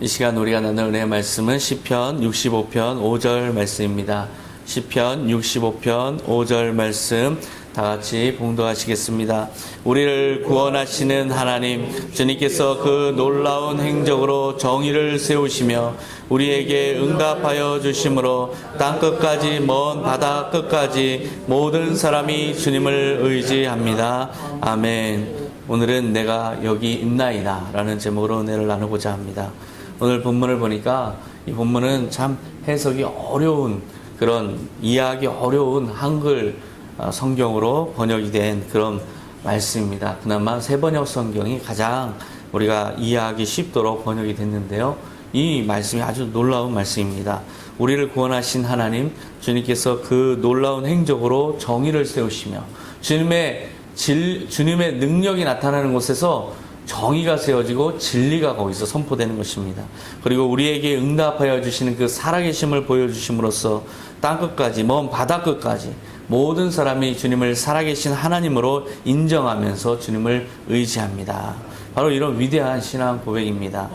이 시간 우리가 나눌 은혜의 말씀은 시편 65편 5절 말씀입니다. 시편 65편 5절 말씀 다 같이 봉독하시겠습니다. 우리를 구원하시는 하나님, 주님께서 그 놀라운 행적으로 정의를 세우시며 우리에게 응답하여 주심으로 땅끝까지 먼 바다 끝까지 모든 사람이 주님을 의지합니다. 아멘. 오늘은 내가 여기 있나이다 라는 제목으로 은혜를 나누고자 합니다. 오늘 본문을 보니까 이 본문은 참 해석이 어려운, 그런 이해하기 어려운 한글 성경으로 번역이 된 그런 말씀입니다. 그나마 새번역 성경이 가장 우리가 이해하기 쉽도록 번역이 됐는데요. 이 말씀이 아주 놀라운 말씀입니다. 우리를 구원하신 하나님, 주님께서 그 놀라운 행적으로 정의를 세우시며 주님의 능력이 나타나는 곳에서 정의가 세워지고 진리가 거기서 선포되는 것입니다. 그리고 우리에게 응답하여 주시는 그 살아계심을 보여주심으로써 땅끝까지, 먼 바다끝까지 모든 사람이 주님을 살아계신 하나님으로 인정하면서 주님을 의지합니다. 바로 이런 위대한 신앙 고백입니다.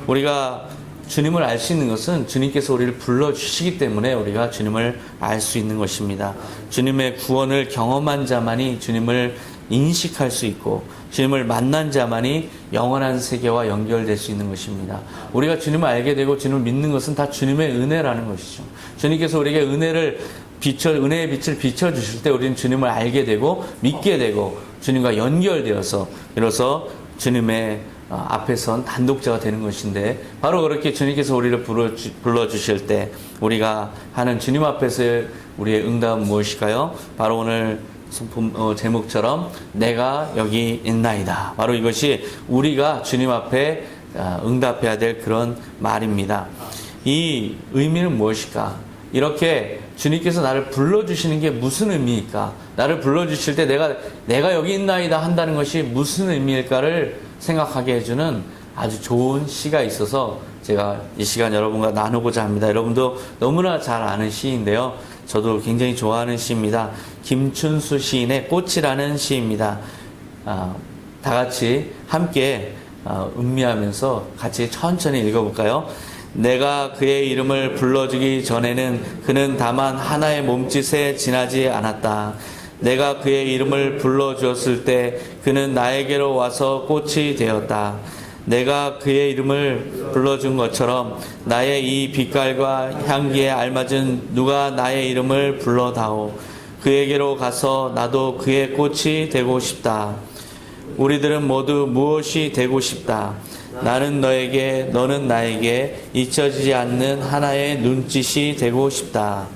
우리가 주님을 알 수 있는 것은 주님께서 우리를 불러주시기 때문에 우리가 주님을 알 수 있는 것입니다. 주님의 구원을 경험한 자만이 주님을 인식할 수 있고 주님을 만난 자만이 영원한 세계와 연결될 수 있는 것입니다. 우리가 주님을 알게 되고 주님을 믿는 것은 다 주님의 은혜라는 것이죠. 주님께서 우리에게 은혜의 빛을 비춰주실 때 우리는 주님을 알게 되고 믿게 되고 주님과 연결되어서 비로소 주님의 앞에 선 단독자가 되는 것인데, 바로 그렇게 주님께서 우리를 불러주실 때 우리가 하는 주님 앞에서의 우리의 응답은 무엇일까요? 바로 오늘 제목처럼 내가 여기 있나이다. 바로 이것이 우리가 주님 앞에 응답해야 될 그런 말입니다. 이 의미는 무엇일까? 이렇게 주님께서 나를 불러주시는 게 무슨 의미일까? 나를 불러주실 때 내가 여기 있나이다 한다는 것이 무슨 의미일까를 생각하게 해주는 아주 좋은 시가 있어서 제가 이 시간 여러분과 나누고자 합니다. 여러분도 너무나 잘 아는 시인데요. 저도 굉장히 좋아하는 시입니다. 김춘수 시인의 꽃이라는 시입니다. 다 같이 함께 음미하면서 같이 천천히 읽어볼까요? 내가 그의 이름을 불러주기 전에는 그는 다만 하나의 몸짓에 지나지 않았다. 내가 그의 이름을 불러주었을 때 그는 나에게로 와서 꽃이 되었다. 내가 그의 이름을 불러준 것처럼 나의 이 빛깔과 향기에 알맞은 누가 나의 이름을 불러다오. 그에게로 가서 나도 그의 꽃이 되고 싶다. 우리들은 모두 무엇이 되고 싶다. 나는 너에게, 너는 나에게 잊혀지지 않는 하나의 눈짓이 되고 싶다.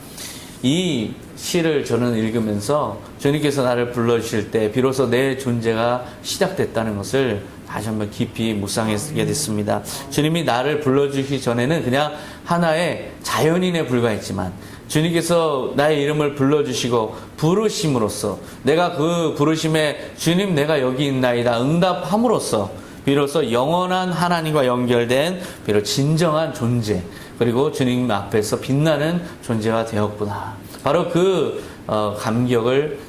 이 시를 저는 읽으면서 주님께서 나를 불러주실 때 비로소 내 존재가 시작됐다는 것을 다시 한번 깊이 묵상하게 됐습니다. 주님이 나를 불러주시기 전에는 그냥 하나의 자연인에 불과했지만 주님께서 나의 이름을 불러주시고 부르심으로써 내가 그 부르심에 주님 내가 여기 있나이다 응답함으로써 비로소 영원한 하나님과 연결된 비로소 진정한 존재, 그리고 주님 앞에서 빛나는 존재가 되었구나. 바로 그 감격을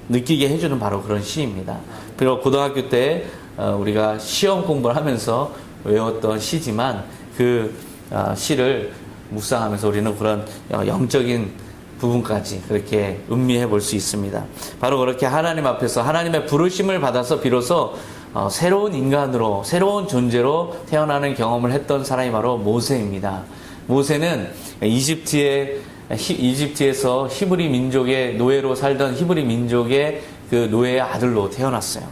느끼게 해주는 바로 그런 시입니다. 비록 고등학교 때 우리가 시험 공부를 하면서 외웠던 시지만 그 시를 묵상하면서 우리는 그런 영적인 부분까지 그렇게 음미해 볼 수 있습니다. 바로 그렇게 하나님 앞에서 하나님의 부르심을 받아서 비로소 새로운 인간으로, 새로운 존재로 태어나는 경험을 했던 사람이 바로 모세입니다. 모세는 이집트에서 히브리 민족의 노예로 살던 히브리 민족의 그 노예의 아들로 태어났어요.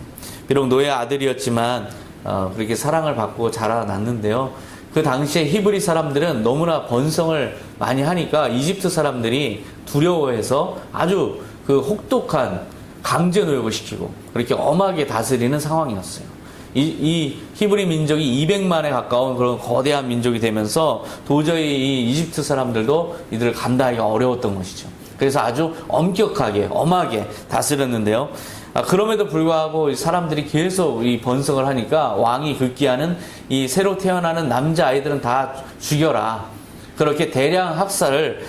비록 노예의 아들이었지만 그렇게 사랑을 받고 자라났는데요. 그 당시에 히브리 사람들은 너무나 번성을 많이 하니까 이집트 사람들이 두려워해서 아주 그 혹독한 강제 노역을 시키고 그렇게 엄하게 다스리는 상황이었어요. 이 히브리 민족이 200만에 가까운 그런 거대한 민족이 되면서 도저히 이 이집트 사람들도 이들을 감당하기가 어려웠던 것이죠. 그래서 아주 엄격하게, 엄하게 다스렸는데요. 그럼에도 불구하고 사람들이 계속 이 번성을 하니까 왕이 급기야는 이 새로 태어나는 남자아이들은 다 죽여라. 그렇게 대량 학살을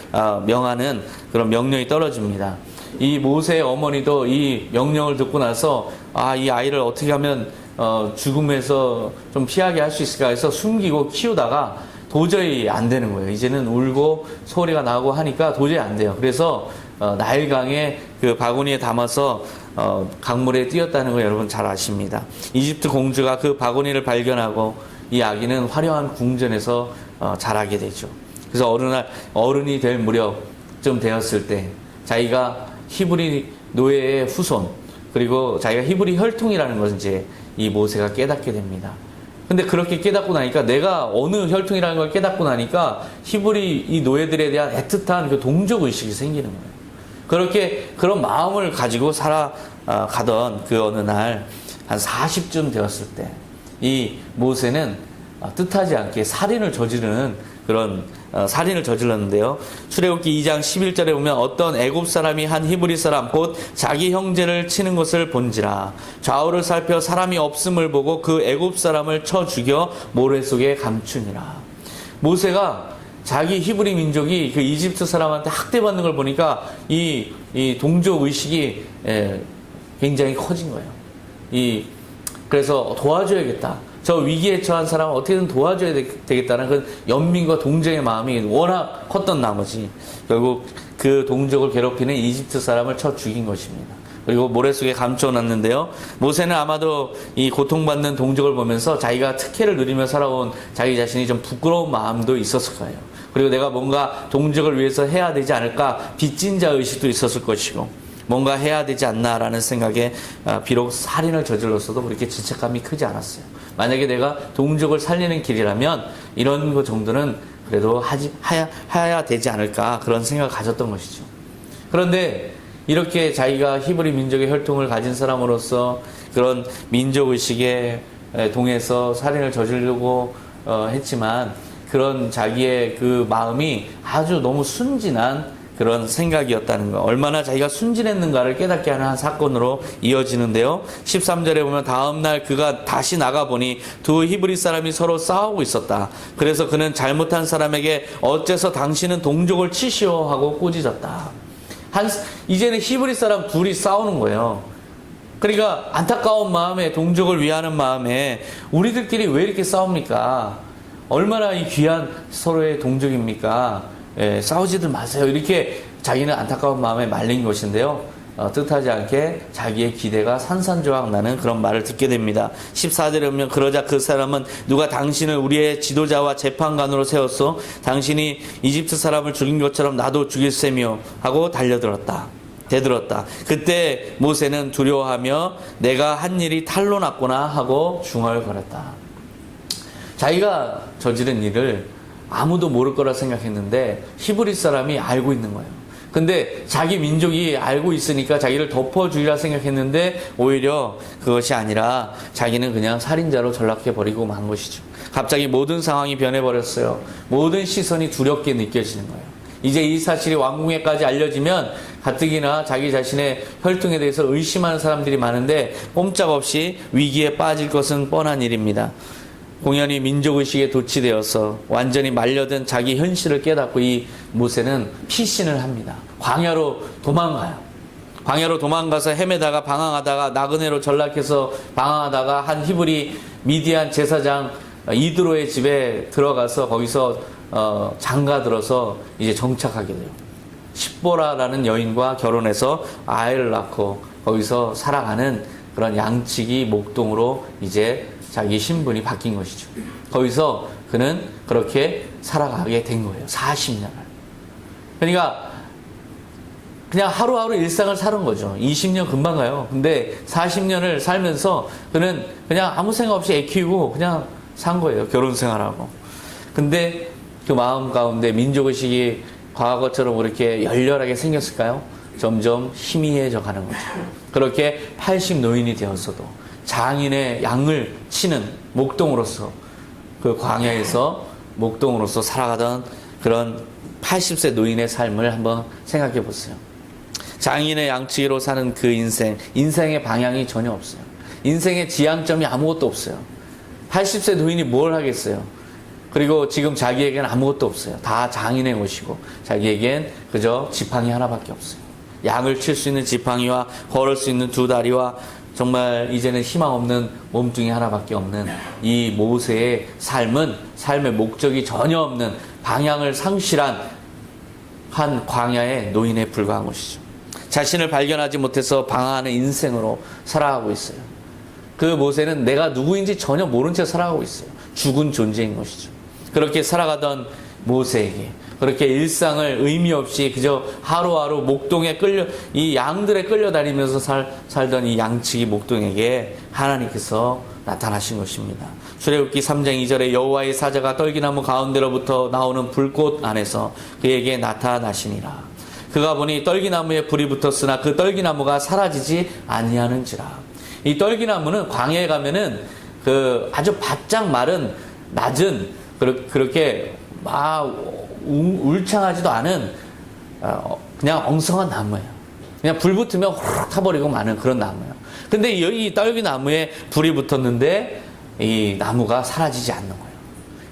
명하는 그런 명령이 떨어집니다. 이 모세의 어머니도 이 명령을 듣고 나서 이 아이를 어떻게 하면 죽음에서 좀 피하게 할 수 있을까 해서 숨기고 키우다가 도저히 안 되는 거예요. 이제는 울고 소리가 나고 하니까 도저히 안 돼요. 그래서 나일강에 그 바구니에 담아서 강물에 띄었다는 거 여러분 잘 아십니다. 이집트 공주가 그 바구니를 발견하고 이 아기는 화려한 궁전에서 자라게 되죠. 그래서 어느 날 어른이 될 무렵쯤 되었을 때 자기가 히브리 노예의 후손, 그리고 자기가 히브리 혈통이라는 것을 이제 이 모세가 깨닫게 됩니다. 근데 그렇게 깨닫고 나니까, 내가 어느 혈통이라는 걸 깨닫고 나니까 히브리 이 노예들에 대한 애틋한 그 동족 의식이 생기는 거예요. 그렇게 그런 마음을 가지고 살아가던 그 어느 날 한 40쯤 되었을 때 이 모세는 뜻하지 않게 살인을 저질렀는데요. 출애굽기 2장 11절에 보면 어떤 애굽 사람이 한 히브리 사람 곧 자기 형제를 치는 것을 본지라 좌우를 살펴 사람이 없음을 보고 그 애굽 사람을 쳐 죽여 모래 속에 감추니라. 모세가 자기 히브리 민족이 그 이집트 사람한테 학대받는 걸 보니까 이 동족 의식이 굉장히 커진 거예요. 그래서 도와줘야겠다. 저 위기에 처한 사람을 어떻게든 도와줘야 되겠다는 그 연민과 동정의 마음이 워낙 컸던 나머지 결국 그 동족을 괴롭히는 이집트 사람을 쳐 죽인 것입니다. 그리고 모래 속에 감춰놨는데요. 모세는 아마도 이 고통받는 동족을 보면서 자기가 특혜를 누리며 살아온 자기 자신이 좀 부끄러운 마음도 있었을 거예요. 그리고 내가 뭔가 동족을 위해서 해야 되지 않을까, 빚진 자 의식도 있었을 것이고, 뭔가 해야 되지 않나라는 생각에 비록 살인을 저질렀어도 그렇게 죄책감이 크지 않았어요. 만약에 내가 동족을 살리는 길이라면 이런 것 정도는 그래도 해야 되지 않을까, 그런 생각을 가졌던 것이죠. 그런데 이렇게 자기가 히브리 민족의 혈통을 가진 사람으로서 그런 민족의식에 동해서 살인을 저지르고 했지만, 그런 자기의 그 마음이 아주 너무 순진한 그런 생각이었다는 거, 얼마나 자기가 순진했는가를 깨닫게 하는 한 사건으로 이어지는데요. 13절에 보면 다음날 그가 다시 나가보니 두 히브리 사람이 서로 싸우고 있었다. 그래서 그는 잘못한 사람에게 어째서 당신은 동족을 치시오 하고 꾸짖었다. 이제는 히브리 사람 둘이 싸우는 거예요. 그러니까 안타까운 마음에, 동족을 위하는 마음에 우리들끼리 왜 이렇게 싸웁니까? 얼마나 이 귀한 서로의 동족입니까? 싸우지들 마세요. 이렇게 자기는 안타까운 마음에 말린 것인데요. 뜻하지 않게 자기의 기대가 산산조각 나는 그런 말을 듣게 됩니다. 14절에 보면 그러자 그 사람은 누가 당신을 우리의 지도자와 재판관으로 세웠소? 당신이 이집트 사람을 죽인 것처럼 나도 죽일셈이요 하고 대들었다. 그때 모세는 두려워하며 내가 한 일이 탈로 났구나 하고 중얼거렸다. 자기가 저지른 일을 아무도 모를 거라 생각했는데 히브리 사람이 알고 있는 거예요. 근데 자기 민족이 알고 있으니까 자기를 덮어주리라 생각했는데 오히려 그것이 아니라 자기는 그냥 살인자로 전락해버리고 만 것이죠. 갑자기 모든 상황이 변해버렸어요. 모든 시선이 두렵게 느껴지는 거예요. 이제 이 사실이 왕궁에까지 알려지면 가뜩이나 자기 자신의 혈통에 대해서 의심하는 사람들이 많은데 꼼짝없이 위기에 빠질 것은 뻔한 일입니다. 공연히 민족의식에 도취되어서 완전히 말려든 자기 현실을 깨닫고 이 모세는 피신을 합니다. 광야로 도망가요. 광야로 도망가서 헤매다가 방황하다가 나그네로 전락해서 방황하다가 한 히브리 미디안 제사장 이드로의 집에 들어가서 거기서 장가들어서 이제 정착하게 돼요. 십보라라는 여인과 결혼해서 아이를 낳고 거기서 살아가는 그런 양치기 목동으로 이제 자기 신분이 바뀐 것이죠. 거기서 그는 그렇게 살아가게 된 거예요. 40년을. 그러니까 그냥 하루하루 일상을 사는 거죠. 20년 금방 가요. 근데 40년을 살면서 그는 그냥 아무 생각 없이 애 키우고 그냥 산 거예요. 결혼 생활하고. 근데 그 마음 가운데 민족의식이 과거처럼 그렇게 열렬하게 생겼을까요? 점점 희미해져 가는 거죠. 그렇게 80 노인이 되었어도 장인의 양을 치는 목동으로서, 그 광야에서 목동으로서 살아가던 그런 80세 노인의 삶을 한번 생각해 보세요. 장인의 양치기로 사는 그 인생의 방향이 전혀 없어요. 인생의 지향점이 아무것도 없어요. 80세 노인이 뭘 하겠어요? 그리고 지금 자기에겐 아무것도 없어요. 다 장인의 옷이고 자기에겐 그저 지팡이 하나밖에 없어요. 양을 칠 수 있는 지팡이와 걸을 수 있는 두 다리와 정말 이제는 희망 없는 몸뚱이 하나밖에 없는 이 모세의 삶의 목적이 전혀 없는 방향을 상실한 한 광야의 노인에 불과한 것이죠. 자신을 발견하지 못해서 방황하는 인생으로 살아가고 있어요. 그 모세는 내가 누구인지 전혀 모른 채 살아가고 있어요. 죽은 존재인 것이죠. 그렇게 살아가던 모세에게 그렇게 일상을 의미 없이 그저 하루하루 목동에 이 양들에 끌려다니면서 살던 이 양치기 목동에게 하나님께서 나타나신 것입니다. 출애굽기 3장 2절에 여호와의 사자가 떨기나무 가운데로부터 나오는 불꽃 안에서 그에게 나타나시니라. 그가 보니 떨기나무에 불이 붙었으나 그 떨기나무가 사라지지 아니하는지라. 이 떨기나무는 광야에 가면은 그 아주 바짝 마른 낮은 그렇게 막 울창하지도 않은 그냥 엉성한 나무예요. 그냥 불 붙으면 후룩 타버리고 마는 그런 나무예요. 근데 여기 떨기나무에 불이 붙었는데 이 나무가 사라지지 않는 거예요.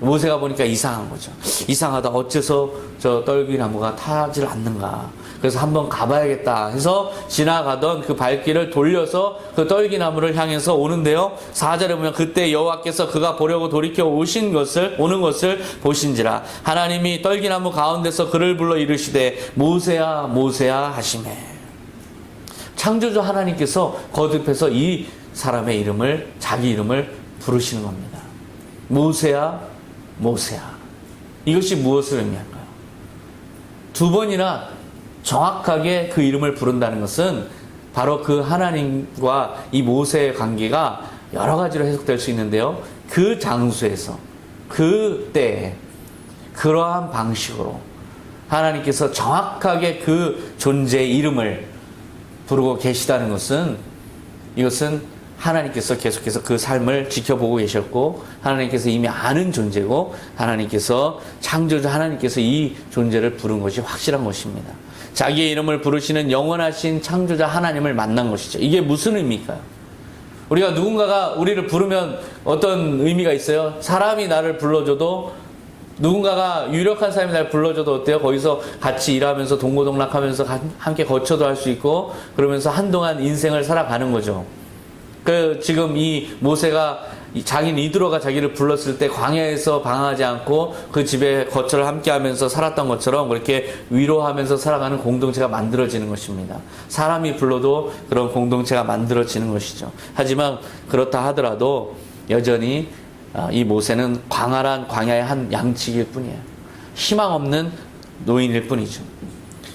모세가 보니까 이상한 거죠. 이상하다. 어째서 저 떨기나무가 타질 않는가. 그래서 한번 가봐야겠다 해서 지나가던 그 발길을 돌려서 그 떨기나무를 향해서 오는데요. 4절에 보면 그때 여호와께서 그가 보려고 돌이켜 오는 것을 보신지라. 하나님이 떨기나무 가운데서 그를 불러 이르시되 모세야 모세야 하시매. 창조주 하나님께서 거듭해서 이 사람의 이름을 자기 이름을 부르시는 겁니다. 모세야 모세야. 이것이 무엇을 의미할까요? 두 번이나 정확하게 그 이름을 부른다는 것은 바로 그 하나님과 이 모세의 관계가 여러 가지로 해석될 수 있는데요. 그 장소에서 그 때에 그러한 방식으로 하나님께서 정확하게 그 존재의 이름을 부르고 계시다는 것은 이것은 하나님께서 계속해서 그 삶을 지켜보고 계셨고 하나님께서 이미 아는 존재고 하나님께서 창조주 하나님께서 이 존재를 부른 것이 확실한 것입니다. 자기의 이름을 부르시는 영원하신 창조자 하나님을 만난 것이죠. 이게 무슨 의미일까요? 우리가 누군가가 우리를 부르면 어떤 의미가 있어요? 사람이 나를 불러줘도 누군가가 유력한 사람이 나를 불러줘도 어때요? 거기서 같이 일하면서 동고동락하면서 함께 거처도 할 수 있고 그러면서 한동안 인생을 살아가는 거죠. 지금 이 모세가 자기는 이드로가 자기를 불렀을 때 광야에서 방황하지 않고 그 집에 거처를 함께 하면서 살았던 것처럼 그렇게 위로하면서 살아가는 공동체가 만들어지는 것입니다. 사람이 불러도 그런 공동체가 만들어지는 것이죠. 하지만 그렇다 하더라도 여전히 이 모세는 광활한 광야의 한 양치기일 뿐이에요. 희망 없는 노인일 뿐이죠.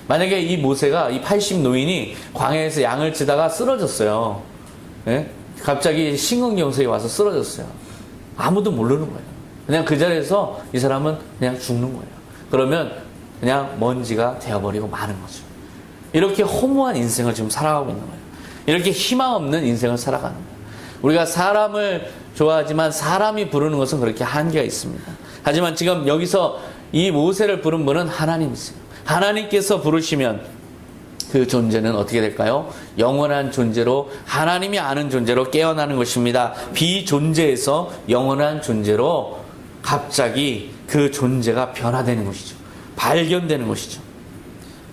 만약에 이 모세가 이 80 노인이 광야에서 양을 치다가 쓰러졌어요. 네? 갑자기 심근경색이 와서 쓰러졌어요. 아무도 모르는 거예요. 그냥 그 자리에서 이 사람은 그냥 죽는 거예요. 그러면 그냥 먼지가 되어버리고 마는 거죠. 이렇게 허무한 인생을 지금 살아가고 있는 거예요. 이렇게 희망 없는 인생을 살아가는 거예요. 우리가 사람을 좋아하지만 사람이 부르는 것은 그렇게 한계가 있습니다. 하지만 지금 여기서 이 모세를 부른 분은 하나님이세요. 하나님께서 부르시면 그 존재는 어떻게 될까요? 영원한 존재로 하나님이 아는 존재로 깨어나는 것입니다. 비존재에서 영원한 존재로 갑자기 그 존재가 변화되는 것이죠. 발견되는 것이죠.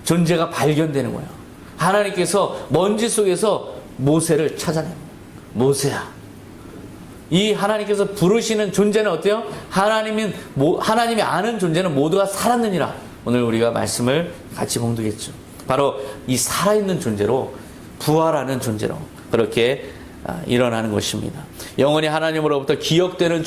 존재가 발견되는 거예요. 하나님께서 먼지 속에서 모세를 찾아냅니다. 모세야. 이 하나님께서 부르시는 존재는 어때요? 하나님이 아는 존재는 모두가 살았느니라. 오늘 우리가 말씀을 같이 봉독했죠. 바로 이 살아있는 존재로 부활하는 존재로 그렇게 일어나는 것입니다. 영원히 하나님으로부터 기억되는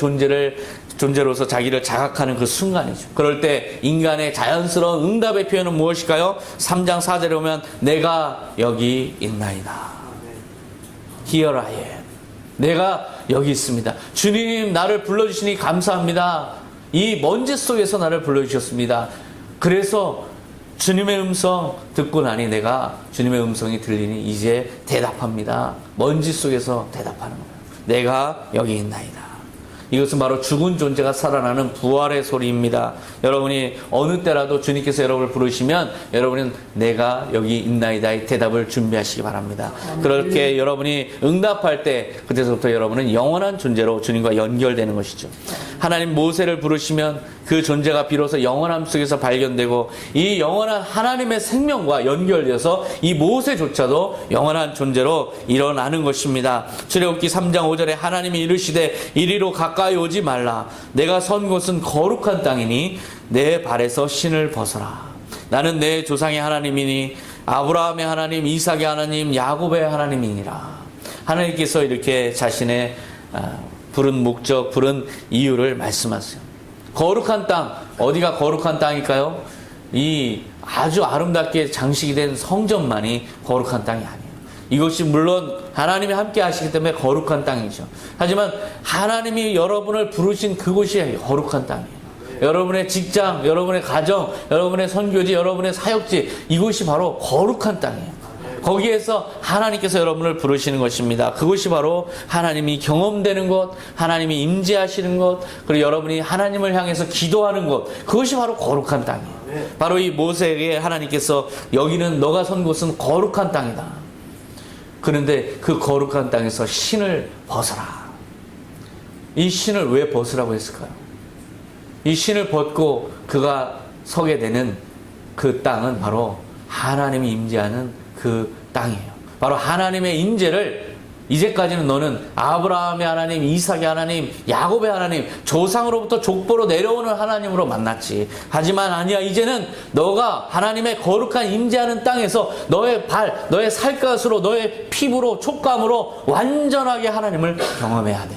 존재로서 자기를 자각하는 그 순간이죠. 그럴 때 인간의 자연스러운 응답의 표현은 무엇일까요? 3장 4절에 보면 내가 여기 있나이다. Here I am. 내가 여기 있습니다. 주님 나를 불러주시니 감사합니다. 이 먼지 속에서 나를 불러주셨습니다. 그래서 주님의 음성 듣고 나니 내가 주님의 음성이 들리니 이제 대답합니다. 먼지 속에서 대답하는 거예요. 내가 여기 있나이다. 이것은 바로 죽은 존재가 살아나는 부활의 소리입니다. 여러분이 어느 때라도 주님께서 여러분을 부르시면 여러분은 내가 여기 있나이다의 대답을 준비하시기 바랍니다. 그렇게 여러분이 응답할 때 그때서부터 여러분은 영원한 존재로 주님과 연결되는 것이죠. 하나님 모세를 부르시면 그 존재가 비로소 영원함 속에서 발견되고 이 영원한 하나님의 생명과 연결되어서 이 모세조차도 영원한 존재로 일어나는 것입니다. 출애굽기 3장 5절에 하나님이 이르시되 이리로 가까이 오지 말라. 내가 선 곳은 거룩한 땅이니 내 발에서 신을 벗어라. 나는 내 조상의 하나님이니 아브라함의 하나님, 이삭의 하나님, 야곱의 하나님이니라. 하나님께서 이렇게 자신의 부른 목적, 부른 이유를 말씀하세요. 거룩한 땅, 어디가 거룩한 땅일까요? 이 아주 아름답게 장식이 된 성전만이 거룩한 땅이 아니에요. 이것이 물론 하나님이 함께 하시기 때문에 거룩한 땅이죠. 하지만 하나님이 여러분을 부르신 그곳이 거룩한 땅이에요. 여러분의 직장, 여러분의 가정, 여러분의 선교지, 여러분의 사역지, 이곳이 바로 거룩한 땅이에요. 거기에서 하나님께서 여러분을 부르시는 것입니다. 그것이 바로 하나님이 경험되는 것, 하나님이 임재하시는 것, 그리고 여러분이 하나님을 향해서 기도하는 것, 그것이 바로 거룩한 땅이에요. 바로 이 모세에게 하나님께서 여기는 너가 선 곳은 거룩한 땅이다. 그런데 그 거룩한 땅에서 신을 벗어라. 이 신을 왜 벗으라고 했을까요? 이 신을 벗고 그가 서게 되는 그 땅은 바로 하나님이 임재하는 그 땅이에요. 바로 하나님의 임재를 이제까지는 너는 아브라함의 하나님, 이삭의 하나님, 야곱의 하나님, 조상으로부터 족보로 내려오는 하나님으로 만났지. 하지만 아니야. 이제는 너가 하나님의 거룩한 임재하는 땅에서 너의 발, 너의 살갗으로, 너의 피부로, 촉감으로 완전하게 하나님을 경험해야 돼.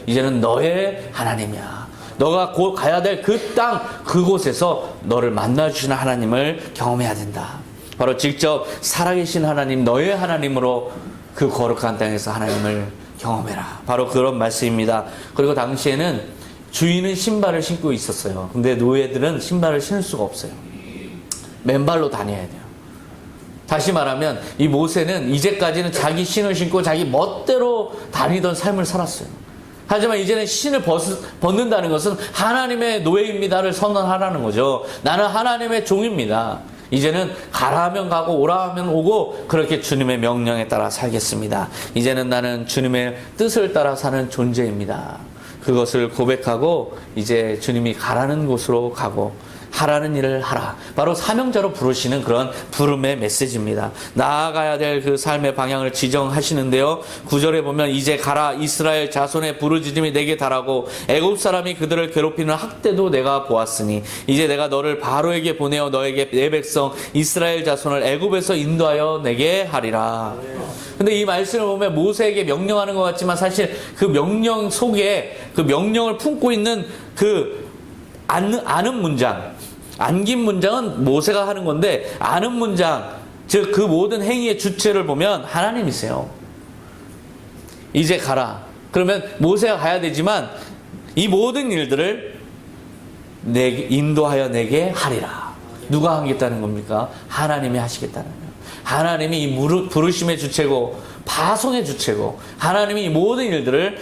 이제는 너의 하나님이야. 너가 곧 가야 될 그 땅, 그곳에서 너를 만나주시는 하나님을 경험해야 된다. 바로 직접 살아계신 하나님, 너의 하나님으로 그 거룩한 땅에서 하나님을 경험해라. 바로 그런 말씀입니다. 그리고 당시에는 주인은 신발을 신고 있었어요. 근데 노예들은 신발을 신을 수가 없어요. 맨발로 다녀야 돼요. 다시 말하면 이 모세는 이제까지는 자기 신을 신고 자기 멋대로 다니던 삶을 살았어요. 하지만 이제는 신을 벗는다는 것은 하나님의 노예입니다를 선언하라는 거죠. 나는 하나님의 종입니다. 이제는 가라 하면 가고 오라 하면 오고 그렇게 주님의 명령에 따라 살겠습니다. 이제는 나는 주님의 뜻을 따라 사는 존재입니다. 그것을 고백하고 이제 주님이 가라는 곳으로 가고 하라는 일을 하라. 바로 사명자로 부르시는 그런 부름의 메시지입니다. 나아가야 될 그 삶의 방향을 지정하시는데요. 9절에 보면 이제 가라. 이스라엘 자손의 부르짖음이 내게 달하고 애굽 사람이 그들을 괴롭히는 학대도 내가 보았으니 이제 내가 너를 바로에게 보내어 너에게 내 백성 이스라엘 자손을 애굽에서 인도하여 내게 하리라. 근데 이 말씀을 보면 모세에게 명령하는 것 같지만 사실 그 명령 속에 그 명령을 품고 있는 그 아는 문장, 안긴 문장은 모세가 하는 건데 아는 문장, 즉 그 모든 행위의 주체를 보면 하나님이세요. 이제 가라. 그러면 모세가 가야 되지만 이 모든 일들을 내게 인도하여 내게 하리라. 누가 하겠다는 겁니까? 하나님이 하시겠다는 거예요. 하나님이 이 부르심의 주체고 파송의 주체고 하나님이 이 모든 일들을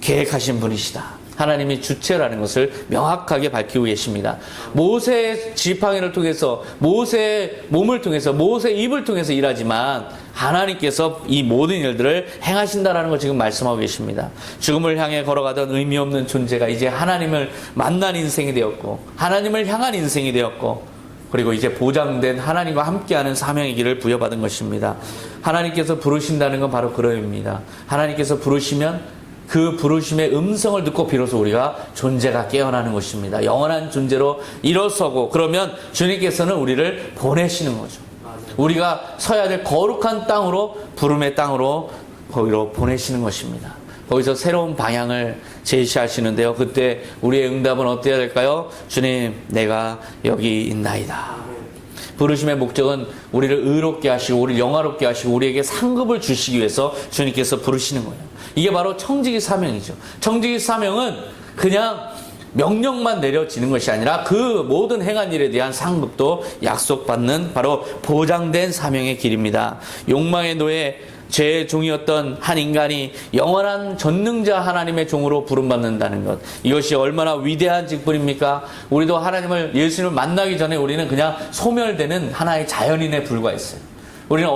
계획하신 분이시다. 하나님이 주체라는 것을 명확하게 밝히고 계십니다. 모세의 지팡이를 통해서, 모세의 몸을 통해서, 모세의 입을 통해서 일하지만 하나님께서 이 모든 일들을 행하신다라는 걸 지금 말씀하고 계십니다. 죽음을 향해 걸어가던 의미 없는 존재가 이제 하나님을 만난 인생이 되었고 하나님을 향한 인생이 되었고 그리고 이제 보장된 하나님과 함께하는 사명의 길을 부여받은 것입니다. 하나님께서 부르신다는 건 바로 그런 의미입니다. 하나님께서 부르시면 그 부르심의 음성을 듣고 비로소 우리가 존재가 깨어나는 것입니다. 영원한 존재로 일어서고 그러면 주님께서는 우리를 보내시는 거죠. 우리가 서야 될 거룩한 땅으로 부름의 땅으로 거기로 보내시는 것입니다. 거기서 새로운 방향을 제시하시는데요. 그때 우리의 응답은 어때야 될까요? 주님, 내가 여기 있나이다. 부르심의 목적은 우리를 의롭게 하시고 우리를 영화롭게 하시고 우리에게 상급을 주시기 위해서 주님께서 부르시는 거예요. 이게 바로 청지기 사명이죠. 청지기 사명은 그냥 명령만 내려지는 것이 아니라 그 모든 행한 일에 대한 상급도 약속받는 바로 보장된 사명의 길입니다. 욕망의 노예 죄의 종이었던 한 인간이 영원한 전능자 하나님의 종으로 부름받는다는 것, 이것이 얼마나 위대한 직분입니까? 우리도 하나님을, 예수님을 만나기 전에 우리는 그냥 소멸되는 하나의 자연인에 불과했어요. 우리는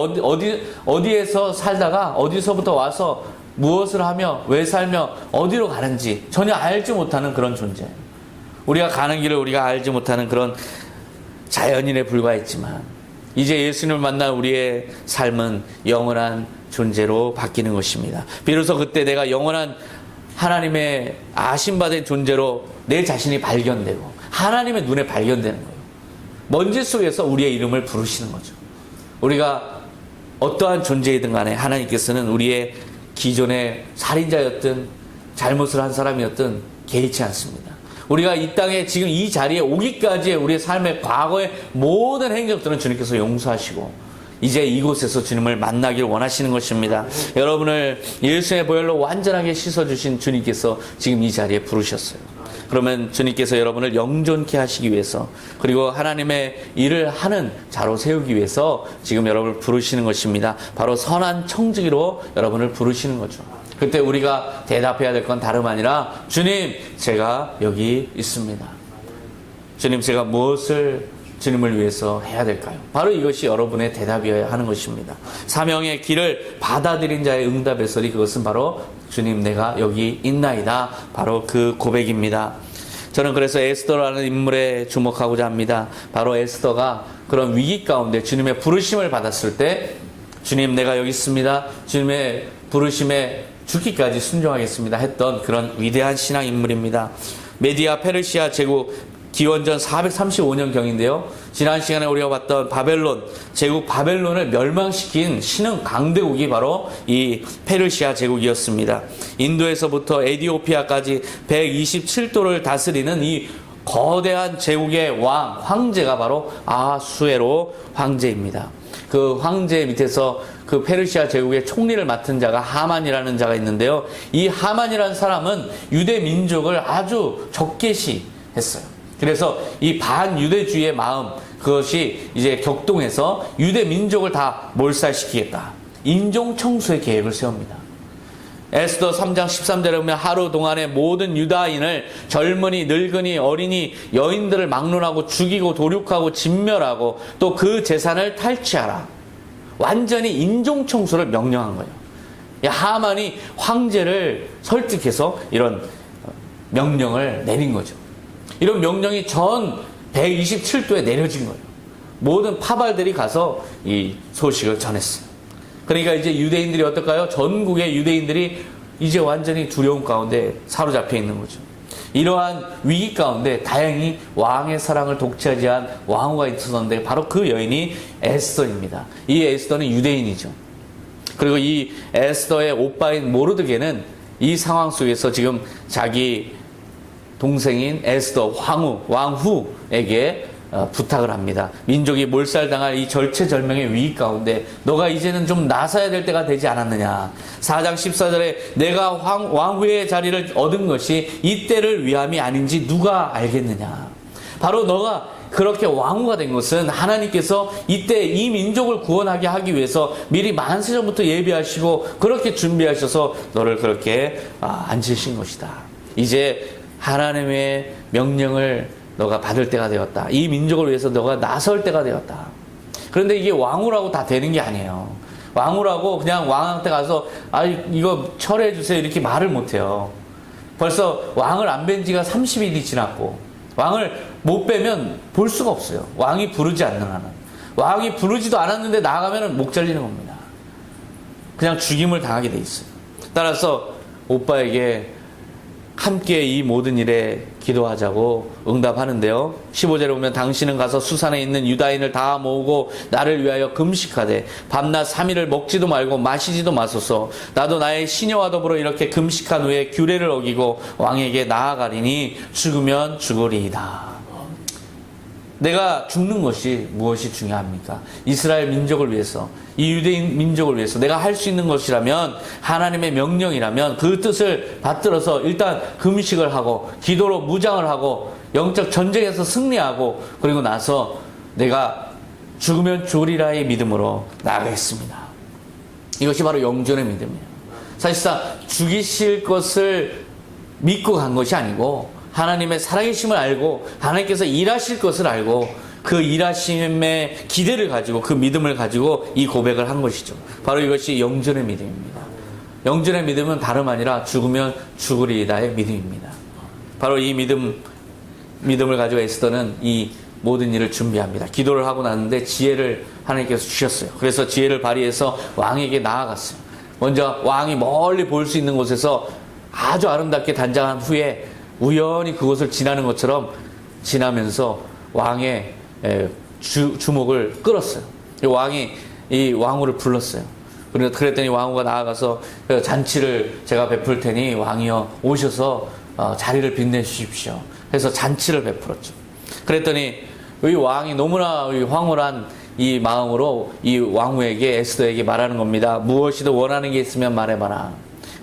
어디에서 살다가 어디서부터 와서 무엇을 하며 왜 살며 어디로 가는지 전혀 알지 못하는 그런 존재, 우리가 가는 길을 우리가 알지 못하는 그런 자연인에 불과했지만, 이제 예수님을 만난 우리의 삶은 영원한 존재로 바뀌는 것입니다. 비로소 그때 내가 영원한 하나님의 아심받은 존재로 내 자신이 발견되고 하나님의 눈에 발견되는 거예요. 먼지 속에서 우리의 이름을 부르시는 거죠. 우리가 어떠한 존재이든 간에 하나님께서는 우리의 기존의 살인자였든 잘못을 한 사람이었든 개의치 않습니다. 우리가 이 땅에 지금 이 자리에 오기까지의 우리의 삶의 과거의 모든 행적들은 주님께서 용서하시고 이제 이곳에서 주님을 만나길 원하시는 것입니다. 여러분을 예수의 보혈로 완전하게 씻어주신 주님께서 지금 이 자리에 부르셨어요. 그러면 주님께서 여러분을 영존케 하시기 위해서, 그리고 하나님의 일을 하는 자로 세우기 위해서 지금 여러분을 부르시는 것입니다. 바로 선한 청지기로 여러분을 부르시는 거죠. 그때 우리가 대답해야 될 건 다름 아니라, 주님, 제가 여기 있습니다. 주님, 제가 무엇을 주님을 위해서 해야 될까요? 바로 이것이 여러분의 대답이어야 하는 것입니다. 사명의 길을 받아들인 자의 응답의 소리, 그것은 바로 주님, 내가 여기 있나이다. 바로 그 고백입니다. 저는 그래서 에스더라는 인물에 주목하고자 합니다. 바로 에스더가 그런 위기 가운데 주님의 부르심을 받았을 때, 주님, 내가 여기 있습니다. 주님의 부르심에 죽기까지 순종하겠습니다 했던 그런 위대한 신앙 인물입니다. 메디아 페르시아 제국 기원전 435년경인데요. 지난 시간에 우리가 봤던 바벨론, 제국 바벨론을 멸망시킨 신흥 강대국이 바로 이 페르시아 제국이었습니다. 인도에서부터 에디오피아까지 127도를 다스리는 이 거대한 제국의 황제가 바로 아수에로 황제입니다. 그 황제 밑에서 그 페르시아 제국의 총리를 맡은 자가 하만이라는 자가 있는데요. 이 하만이라는 사람은 유대 민족을 아주 적개시했어요. 그래서 이 반유대주의의 마음, 그것이 이제 격동해서 유대 민족을 다 몰살시키겠다, 인종 청소의 계획을 세웁니다. 에스더 3장 13절에 보면 하루 동안에 모든 유다인을, 젊은이, 늙은이, 어린이, 여인들을 막론하고 죽이고 도륙하고 진멸하고 또 그 재산을 탈취하라. 완전히 인종 청소를 명령한 거예요. 하만이 황제를 설득해서 이런 명령을 내린 거죠. 이런 명령이 전 127도에 내려진 거예요. 모든 파발들이 가서 이 소식을 전했어요. 그러니까 이제 유대인들이 어떨까요? 전국의 유대인들이 이제 완전히 두려움 가운데 사로잡혀 있는 거죠. 이러한 위기 가운데 다행히 왕의 사랑을 독차지한 왕후가 있었는데, 바로 그 여인이 에스더입니다. 이 에스더는 유대인이죠. 그리고 이 에스더의 오빠인 모르드게는 이 상황 속에서 지금 자기 동생인 에스더 왕후에게 부탁을 합니다. 민족이 몰살당할 이 절체절명의 위기 가운데 너가 이제는 좀 나서야 될 때가 되지 않았느냐. 4장 14절에 내가 왕후의 자리를 얻은 것이 이때를 위함이 아닌지 누가 알겠느냐. 바로 너가 그렇게 왕후가 된 것은 하나님께서 이때 이 민족을 구원하게 하기 위해서 미리 만세전부터 예비하시고 그렇게 준비하셔서 너를 그렇게 앉으신 것이다. 이제 하나님의 명령을 너가 받을 때가 되었다. 이 민족을 위해서 너가 나설 때가 되었다. 그런데 이게 왕후라고 다 되는 게 아니에요. 왕후라고 그냥 왕한테 가서 이거 철회해 주세요 이렇게 말을 못해요. 벌써 왕을 안 뵌 지가 30일이 지났고 왕을 못 빼면 볼 수가 없어요. 왕이 부르지 않는 한은. 왕이 부르지도 않았는데 나가면 목 잘리는 겁니다. 그냥 죽임을 당하게 돼 있어요. 따라서 오빠에게 함께 이 모든 일에 기도하자고 응답하는데요. 15절에 보면 당신은 가서 수산에 있는 유다인을 다 모으고 나를 위하여 금식하되 밤낮 3일을 먹지도 말고 마시지도 마소서. 나도 나의 시녀와 더불어 이렇게 금식한 후에 규례를 어기고 왕에게 나아가리니 죽으면 죽으리이다. 내가 죽는 것이 무엇이 중요합니까? 이스라엘 민족을 위해서, 이 유대인 민족을 위해서 내가 할 수 있는 것이라면, 하나님의 명령이라면 그 뜻을 받들어서 일단 금식을 하고 기도로 무장을 하고 영적 전쟁에서 승리하고 그리고 나서 내가 죽으면 죽으리라의 믿음으로 나아가겠습니다. 이것이 바로 영존의 믿음이에요. 사실상 죽이실 것을 믿고 간 것이 아니고 하나님의 살아계심을 알고 하나님께서 일하실 것을 알고 그 일하심의 기대를 가지고 그 믿음을 가지고 이 고백을 한 것이죠. 바로 이것이 영존의 믿음입니다. 영존의 믿음은 다름 아니라 죽으면 죽으리이다의 믿음입니다. 바로 이 믿음을 가지고 에스더는 이 모든 일을 준비합니다. 기도를 하고 났는데 지혜를 하나님께서 주셨어요. 그래서 지혜를 발휘해서 왕에게 나아갔어요. 먼저 왕이 멀리 볼 수 있는 곳에서 아주 아름답게 단장한 후에 우연히 그곳을 지나는 것처럼 지나면서 왕의 주목을 끌었어요. 왕이 이 왕후를 불렀어요. 그랬더니 왕후가 나아가서 잔치를 제가 베풀 테니 왕이여 오셔서 자리를 빛내주십시오. 해서 잔치를 베풀었죠. 그랬더니 이 왕이 너무나 황홀한 이 마음으로 이 왕후에게 에스더에게 말하는 겁니다. 무엇이든 원하는 게 있으면 말해봐라.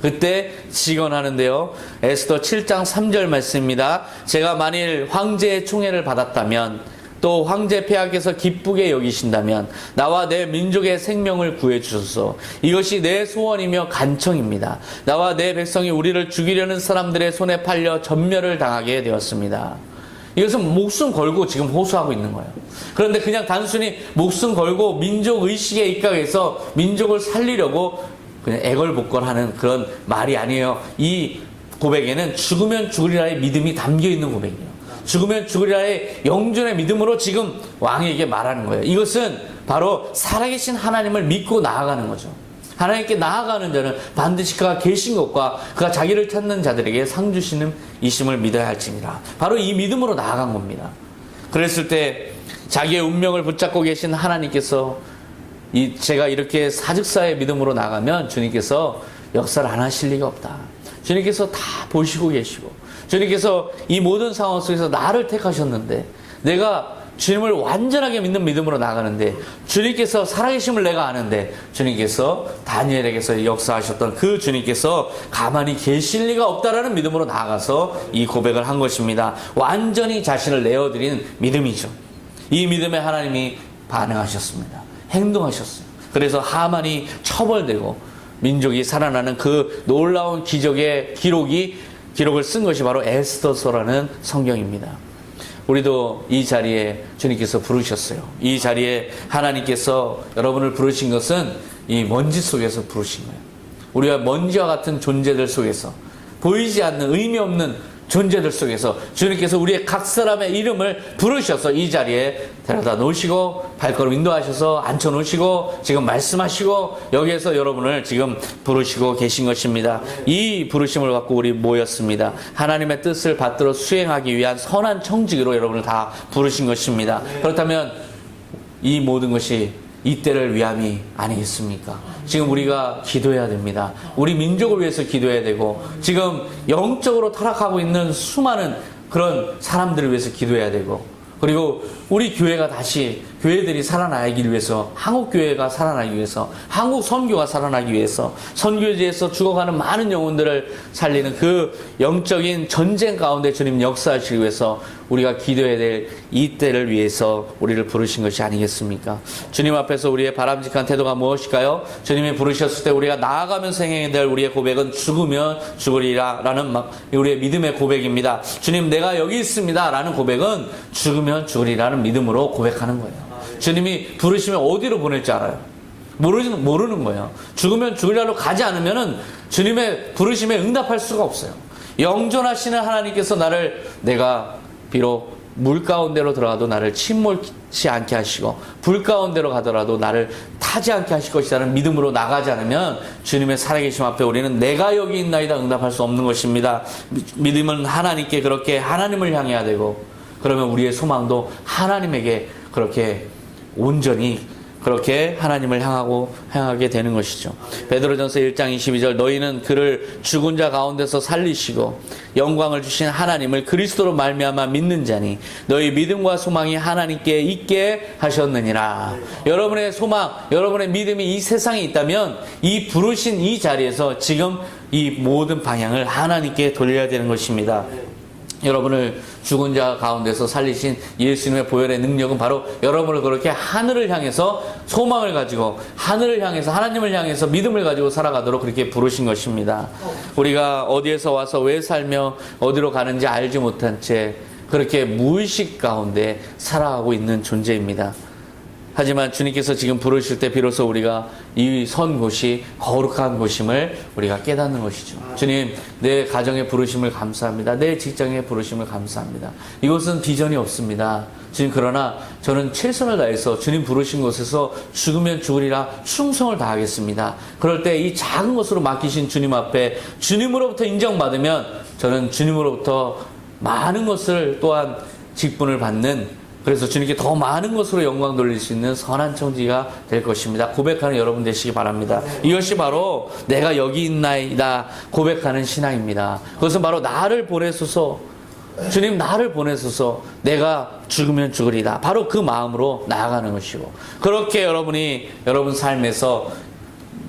그때 직언하는데요. 에스더 7장 3절 말씀입니다. 제가 만일 황제의 총애를 받았다면 또 황제 폐하께서 기쁘게 여기신다면 나와 내 민족의 생명을 구해주소서. 이것이 내 소원이며 간청입니다. 나와 내 백성이 우리를 죽이려는 사람들의 손에 팔려 전멸을 당하게 되었습니다. 이것은 목숨 걸고 지금 호소하고 있는 거예요. 그런데 그냥 단순히 목숨 걸고 민족 의식에 입각해서 민족을 살리려고 그냥 애걸복걸하는 그런 말이 아니에요. 이 고백에는 죽으면 죽으리라의 믿음이 담겨 있는 고백이에요. 죽으면 죽으리라의 영존의 믿음으로 지금 왕에게 말하는 거예요. 이것은 바로 살아계신 하나님을 믿고 나아가는 거죠. 하나님께 나아가는 자는 반드시 그가 계신 것과 그가 자기를 찾는 자들에게 상 주시는 이심을 믿어야 할지니라. 바로 이 믿음으로 나아간 겁니다. 그랬을 때 자기의 운명을 붙잡고 계신 하나님께서 제가 이렇게 사직사의 믿음으로 나가면 주님께서 역사를 안 하실 리가 없다. 주님께서 다 보시고 계시고 주님께서 이 모든 상황 속에서 나를 택하셨는데 내가 주님을 완전하게 믿는 믿음으로 나가는데 주님께서 살아계심을 내가 아는데 주님께서 다니엘에게서 역사하셨던 그 주님께서 가만히 계실 리가 없다라는 믿음으로 나아가서 이 고백을 한 것입니다. 완전히 자신을 내어드린 믿음이죠. 이 믿음에 하나님이 반응하셨습니다. 행동하셨어요. 그래서 하만이 처벌되고 민족이 살아나는 그 놀라운 기적의 기록을 쓴 것이 바로 에스더서라는 성경입니다. 우리도 이 자리에 주님께서 부르셨어요. 이 자리에 하나님께서 여러분을 부르신 것은 이 먼지 속에서 부르신 거예요. 우리가 먼지와 같은 존재들 속에서 보이지 않는 의미 없는 존재들 속에서 주님께서 우리의 각 사람의 이름을 부르셔서 이 자리에 데려다 놓으시고 발걸음 인도하셔서 앉혀 놓으시고 지금 말씀하시고 여기에서 여러분을 지금 부르시고 계신 것입니다. 이 부르심을 갖고 우리 모였습니다. 하나님의 뜻을 받들어 수행하기 위한 선한 청지기로 여러분을 다 부르신 것입니다. 그렇다면 이 모든 것이 이때를 위함이 아니겠습니까? 지금 우리가 기도해야 됩니다. 우리 민족을 위해서 기도해야 되고 지금 영적으로 타락하고 있는 수많은 그런 사람들을 위해서 기도해야 되고 그리고 우리 교회가 다시 교회들이 살아나기 위해서 한국 교회가 살아나기 위해서 한국 선교가 살아나기 위해서 선교지에서 죽어가는 많은 영혼들을 살리는 그 영적인 전쟁 가운데 주님 역사하시기 위해서 우리가 기도해야 될 이때를 위해서 우리를 부르신 것이 아니겠습니까? 주님 앞에서 우리의 바람직한 태도가 무엇일까요? 주님이 부르셨을 때 우리가 나아가면서 행해야 될 우리의 고백은 죽으면 죽으리라 라는 우리의 믿음의 고백입니다. 주님 내가 여기 있습니다 라는 고백은 죽으면 죽으리라는 믿음으로 고백하는 거예요. 주님이 부르시면 어디로 보낼지 알아요. 모르는 거예요. 죽으면 죽으리라로 가지 않으면은 주님의 부르심에 응답할 수가 없어요. 영존하시는 하나님께서 내가 비록 물 가운데로 들어가도 나를 침몰치 않게 하시고 불 가운데로 가더라도 나를 타지 않게 하실 것이라는 믿음으로 나가지 않으면 주님의 살아계심 앞에 우리는 내가 여기 있나이다 응답할 수 없는 것입니다. 믿음은 하나님께 그렇게 하나님을 향해야 되고 그러면 우리의 소망도 하나님에게 그렇게 온전히 그렇게 하나님을 향하게 되는 것이죠. 베드로전서 1장 22절 너희는 그를 죽은 자 가운데서 살리시고 영광을 주신 하나님을 그리스도로 말미암아 믿는 자니 너희 믿음과 소망이 하나님께 있게 하셨느니라. 여러분의 소망, 여러분의 믿음이 이 세상에 있다면 이 부르신 이 자리에서 지금 이 모든 방향을 하나님께 돌려야 되는 것입니다. 여러분을 죽은 자 가운데서 살리신 예수님의 보혈의 능력은 바로 여러분을 그렇게 하늘을 향해서 소망을 가지고 하늘을 향해서 하나님을 향해서 믿음을 가지고 살아가도록 그렇게 부르신 것입니다. 우리가 어디에서 와서 왜 살며 어디로 가는지 알지 못한 채 그렇게 무의식 가운데 살아가고 있는 존재입니다. 하지만 주님께서 지금 부르실 때 비로소 우리가 이 선 곳이 거룩한 곳임을 우리가 깨닫는 것이죠. 주님, 내 가정의 부르심을 감사합니다. 내 직장의 부르심을 감사합니다. 이곳은 비전이 없습니다. 주님, 그러나 저는 최선을 다해서 주님 부르신 곳에서 죽으면 죽으리라 충성을 다하겠습니다. 그럴 때 이 작은 것으로 맡기신 주님 앞에 주님으로부터 인정받으면 저는 주님으로부터 많은 것을 또한 직분을 받는, 그래서 주님께 더 많은 것으로 영광 돌릴 수 있는 선한 청지가 될 것입니다. 고백하는 여러분 되시기 바랍니다. 이것이 바로 내가 여기 있나이다 고백하는 신앙입니다. 그것은 바로 나를 보내소서, 주님 나를 보내소서, 내가 죽으면 죽으리다, 바로 그 마음으로 나아가는 것이고, 그렇게 여러분이 여러분 삶에서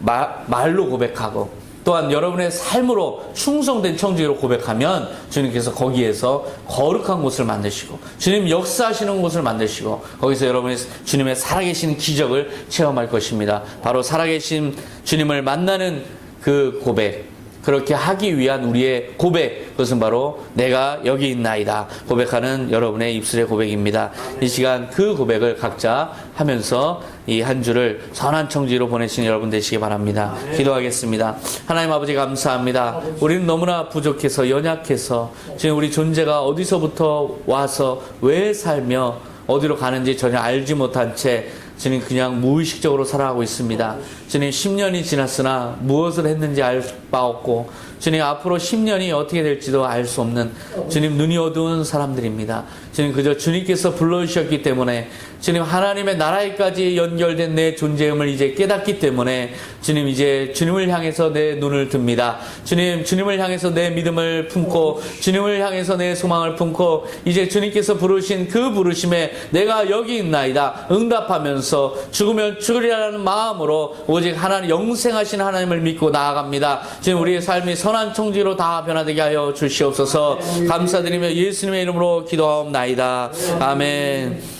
말로 고백하고 또한 여러분의 삶으로 충성된 청지기로 고백하면 주님께서 거기에서 거룩한 곳을 만드시고 주님 역사하시는 곳을 만드시고 거기서 여러분이 주님의 살아계신 기적을 체험할 것입니다. 바로 살아계신 주님을 만나는 그 고백, 그렇게 하기 위한 우리의 고백, 그것은 바로 내가 여기 있나이다 고백하는 여러분의 입술의 고백입니다. 이 시간 그 고백을 각자 하면서 이 한 주를 선한 청지로 보내신 여러분 되시기 바랍니다. 기도하겠습니다. 하나님 아버지 감사합니다. 우리는 너무나 부족해서 연약해서 지금 우리 존재가 어디서부터 와서 왜 살며 어디로 가는지 전혀 알지 못한 채 주님 그냥 무의식적으로 살아가고 있습니다. 주님 10년이 지났으나 무엇을 했는지 알 바 없고 주님 앞으로 10년이 어떻게 될지도 알 수 없는 주님 눈이 어두운 사람들입니다. 주님 그저 주님께서 불러주셨기 때문에 주님 하나님의 나라에까지 연결된 내 존재임을 이제 깨닫기 때문에 주님 이제 주님을 향해서 내 눈을 듭니다. 주님 주님을 향해서 내 믿음을 품고 주님을 향해서 내 소망을 품고 이제 주님께서 부르신 그 부르심에 내가 여기 있나이다 응답하면서 죽으면 죽으리라는 마음으로 오직 하나님 영생하신 하나님을 믿고 나아갑니다. 지금 우리의 삶이 선한 청지로 다 변화되게 하여 주시옵소서. 감사드리며 예수님의 이름으로 기도하옵나이다. 아멘.